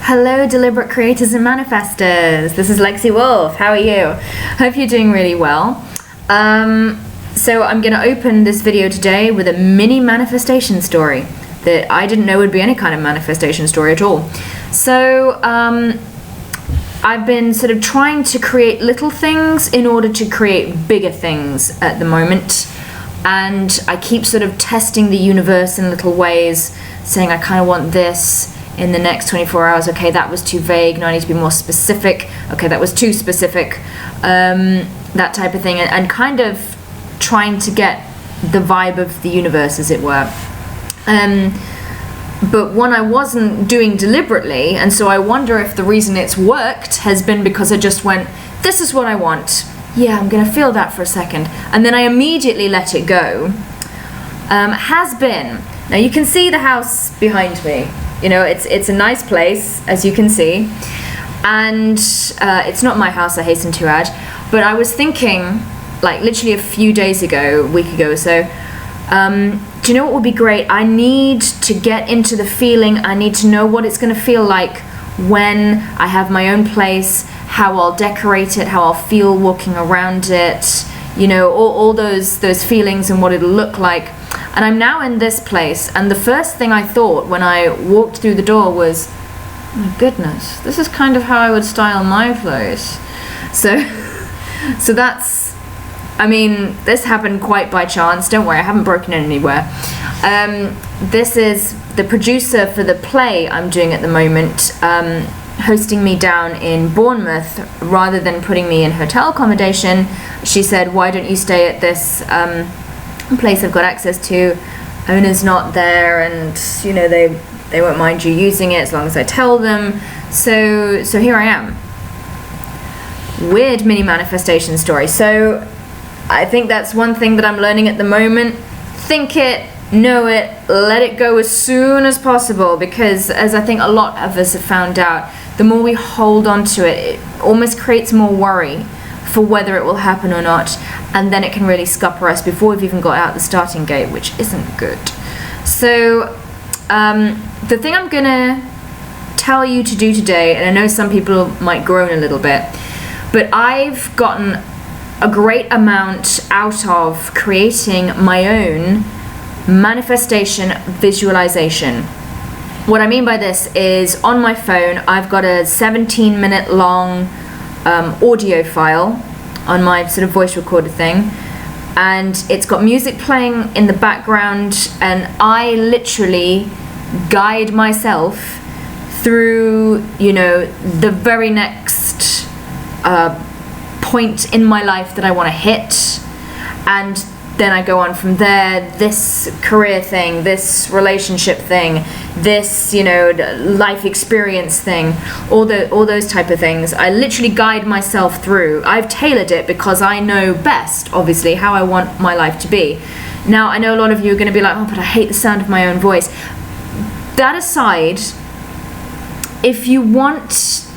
Hello, deliberate creators and manifestors. This is Lexi Wolfe. How are you? Hope you're doing really well. So I'm going to open this video today with a mini manifestation story that I didn't know would be any kind of manifestation story at all. So I've been sort of trying to create little things in order to create bigger things at the moment. And I keep sort of testing the universe in little ways, saying I kind of want this in the next 24 hours. Okay, that was too vague. Now I need to be more specific. Okay, that was too specific. That type of thing. And kind of trying to get the vibe of the universe, as it were. But one I wasn't doing deliberately, and so I wonder if the reason it's worked has been because I just went, this is what I want. Yeah, I'm gonna feel that for a second. And then I immediately let it go. Has been. Now you can see the house behind me. You know, it's a nice place, as you can see. And it's not my house, I hasten to add. But I was thinking, like literally a few days ago, a week ago or so, do you know what would be great? I need to get into the feeling, I need to know what it's gonna feel like when I have my own place, how I'll decorate it, how I'll feel walking around it, you know, all those feelings and what it'll look like. And I'm now in this place, and the first thing I thought when I walked through the door was, my goodness, this is kind of how I would style my place. So that's, I mean, this happened quite by chance. Don't worry, I haven't broken in anywhere. This is the producer for the play I'm doing at the moment, hosting me down in Bournemouth rather than putting me in hotel accommodation. She said, why don't you stay at this place I've got access to? Owner's not there, and you know they won't mind you using it as long as I tell them. So here I am. Weird mini manifestation story. So I think that's one thing that I'm learning at the moment. Think it, know it, let it go as soon as possible, because as I think a lot of us have found out, the more we hold on to it, it almost creates more worry for whether it will happen or not, and then it can really scupper us before we've even got out the starting gate, which isn't good. So the thing I'm gonna tell you to do today, and I know some people might groan a little bit, but I've gotten a great amount out of creating my own manifestation visualization. What I mean by this is, on my phone I've got a 17-minute long audio file on my sort of voice recorder thing, and it's got music playing in the background, and I literally guide myself through, you know, the very next point in my life that I want to hit, and then I go on from there. This career thing, this relationship thing, this, you know, life experience thing, all those type of things. I literally guide myself through. I've tailored it because I know best, obviously, how I want my life to be. Now, I know a lot of you are going to be like, oh, but I hate the sound of my own voice. That aside, if you want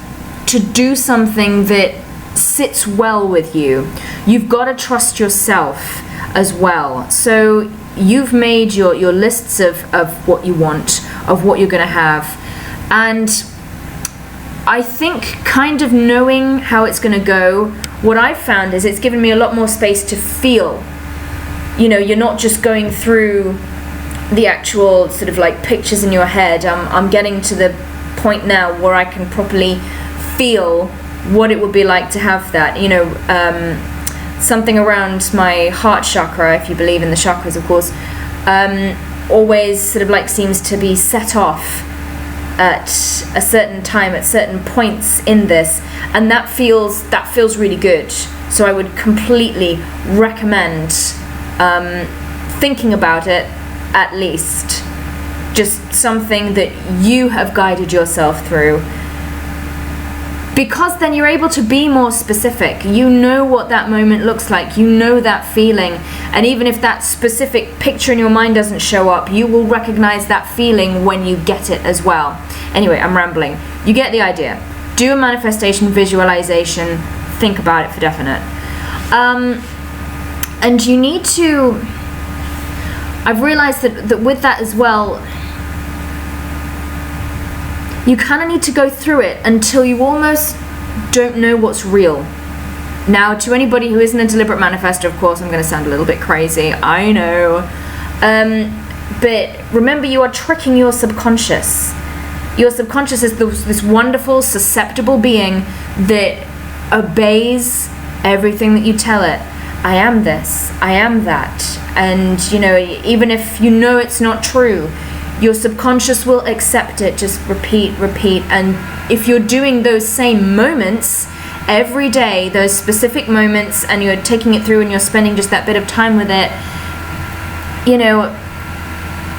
to do something that sits well with you, you've got to trust yourself as well. So you've made your lists of what you want, of what you're going to have, and I think kind of knowing how it's going to go, what I've found is it's given me a lot more space to feel. You know, you're not just going through the actual sort of like pictures in your head. I'm getting to the point now where I can properly feel what it would be like to have that, you know, something around my heart chakra, if you believe in the chakras, of course, always sort of like seems to be set off at a certain time, at certain points in this, and that feels really good. So I would completely recommend thinking about it, at least, just something that you have guided yourself through. Because then you're able to be more specific. You know what that moment looks like. You know that feeling. And even if that specific picture in your mind doesn't show up, you will recognize that feeling when you get it as well. Anyway, I'm rambling. You get the idea. Do a manifestation visualization. Think about it for definite. And you need to... I've realized that with that as well, you kind of need to go through it until you almost don't know what's real. Now, to anybody who isn't a deliberate manifestor, of course, I'm going to sound a little bit crazy. I know. But remember, you are tricking your subconscious. Your subconscious is this wonderful, susceptible being that obeys everything that you tell it. I am this, I am that. And, even if you know it's not true, your subconscious will accept it. Just repeat. And if you're doing those same moments every day, those specific moments, and you're taking it through and you're spending just that bit of time with it,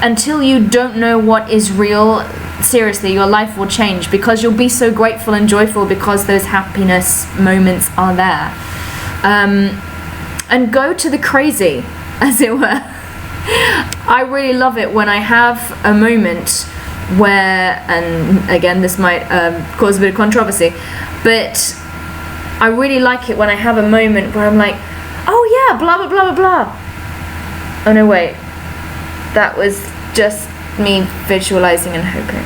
until you don't know what is real, seriously, your life will change, because you'll be so grateful and joyful because those happiness moments are there. And go to the crazy, as it were. I really love it when I have a moment where, and again, this might cause a bit of controversy, but I really like it when I have a moment where I'm like, oh yeah, blah, blah, blah, blah, blah. Oh no, wait. That was just me visualizing and hoping.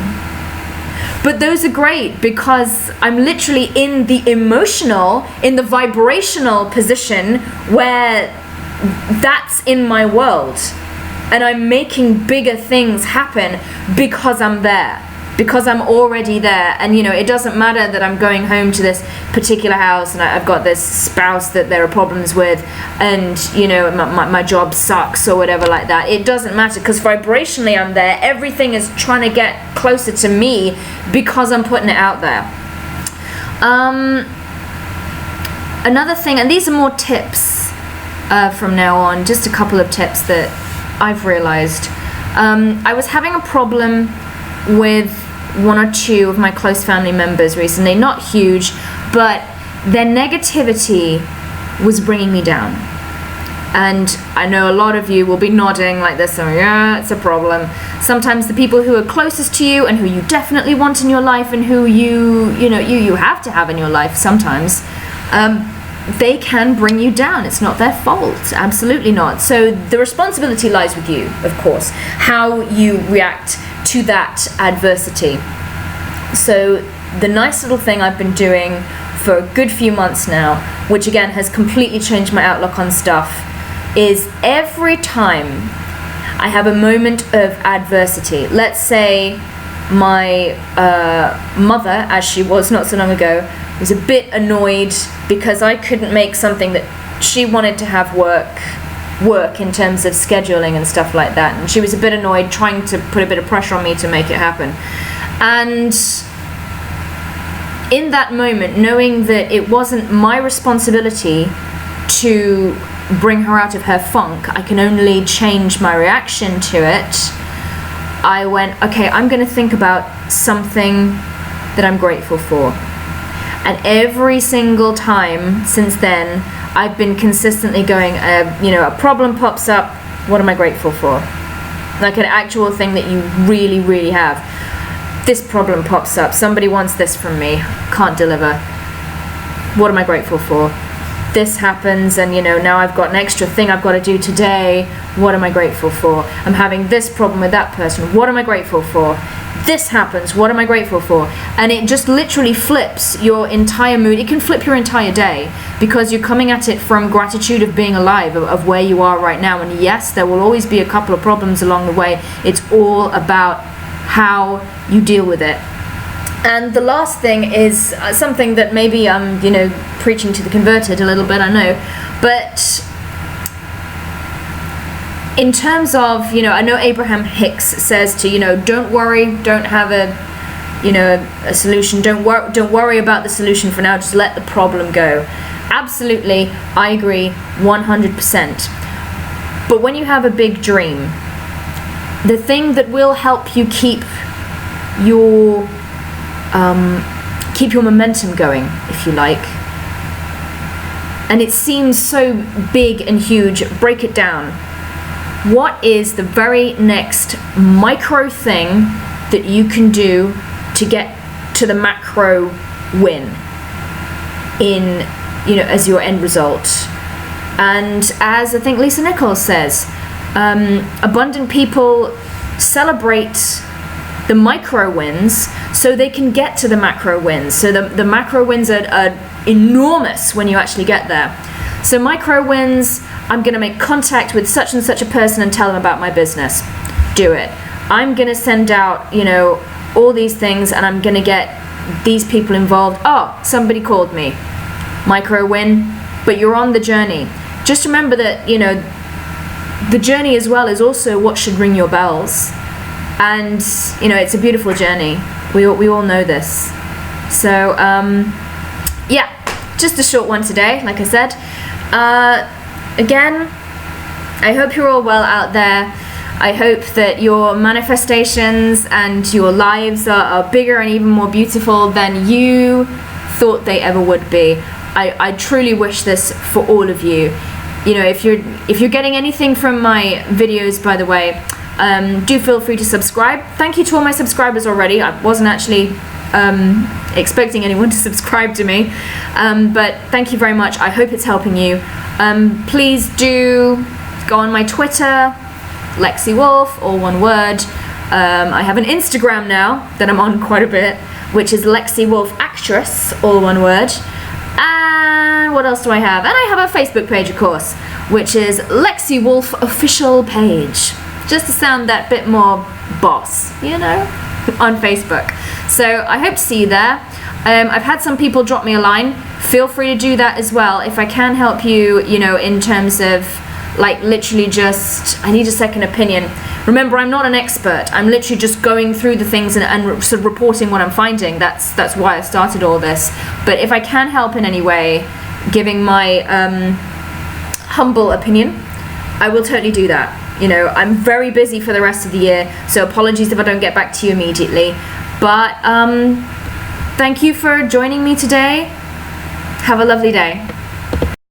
But those are great because I'm literally in the emotional, in the vibrational position where that's in my world. And I'm making bigger things happen because I'm there. Because I'm already there. And it doesn't matter that I'm going home to this particular house and I've got this spouse that there are problems with, and my job sucks or whatever like that. It doesn't matter, because vibrationally I'm there. Everything is trying to get closer to me because I'm putting it out there. Another thing, and these are more tips from now on, just a couple of tips that I've realized. I was having a problem with one or two of my close family members recently. Not huge, but their negativity was bringing me down. And I know a lot of you will be nodding like this, so yeah, it's a problem. Sometimes the people who are closest to you and who you definitely want in your life and who you have to have in your life sometimes, they can bring you down. It's not their fault. Absolutely not. So the responsibility lies with you, of course, how you react to that adversity. So the nice little thing I've been doing for a good few months now, which again has completely changed my outlook on stuff, is every time I have a moment of adversity, let's say my mother, as she was not so long ago, was a bit annoyed because I couldn't make something that she wanted to have work in terms of scheduling and stuff like that, and she was a bit annoyed, trying to put a bit of pressure on me to make it happen. And in that moment, knowing that it wasn't my responsibility to bring her out of her funk, I can only change my reaction to it, I went, okay, I'm going to think about something that I'm grateful for. And every single time since then, I've been consistently going, a problem pops up, what am I grateful for? Like an actual thing that you really, really have. This problem pops up, somebody wants this from me, can't deliver. What am I grateful for? This happens, and now I've got an extra thing I've got to do today. What am I grateful for? I'm having this problem with that person. What am I grateful for? This happens. What am I grateful for? And it just literally flips your entire mood. It can flip your entire day because you're coming at it from gratitude of being alive, of where you are right now. And yes, there will always be a couple of problems along the way. It's all about how you deal with it. And the last thing is something that maybe I'm, preaching to the converted a little bit, I know. But in terms of, I know Abraham Hicks says to, don't worry, don't have a solution. Don't worry about the solution for now. Just let the problem go. Absolutely, I agree 100%. But when you have a big dream, the thing that will help you keep your momentum going, if you like, and it seems so big and huge, break it down. What is the very next micro thing that you can do to get to the macro win in, as your end result? And as I think Lisa Nichols says, abundant people celebrate the micro wins so they can get to the macro wins. So the macro wins are enormous when you actually get there. So micro wins, I'm going to make contact with such and such a person and tell them about my business. Do it. I'm going to send out, all these things, and I'm going to get these people involved. Oh, somebody called me. Micro win, but you're on the journey. Just remember that, the journey as well is also what should ring your bells. And, it's a beautiful journey. We all know this. So, yeah, just a short one today, like I said. Again, I hope you're all well out there. I hope that your manifestations and your lives are bigger and even more beautiful than you thought they ever would be. I truly wish this for all of you. If you're getting anything from my videos, by the way, do feel free to subscribe. Thank you to all my subscribers already. I wasn't actually expecting anyone to subscribe to me, but thank you very much. I hope it's helping you. Please do go on my Twitter, Lexi Wolfe, all one word. I have an Instagram now that I'm on quite a bit, which is Lexi Wolfe Actress, all one word. And what else do I have? And I have a Facebook page, of course, which is Lexi Wolfe Official Page, just to sound that bit more boss, on Facebook. So I hope to see you there. I've had some people drop me a line. Feel free to do that as well. If I can help you, in terms of literally just, I need a second opinion. Remember, I'm not an expert. I'm literally just going through the things and sort of reporting what I'm finding. That's why I started all this. But if I can help in any way, giving my humble opinion, I will totally do that. I'm very busy for the rest of the year, so apologies if I don't get back to you immediately. But thank you for joining me today. Have a lovely day.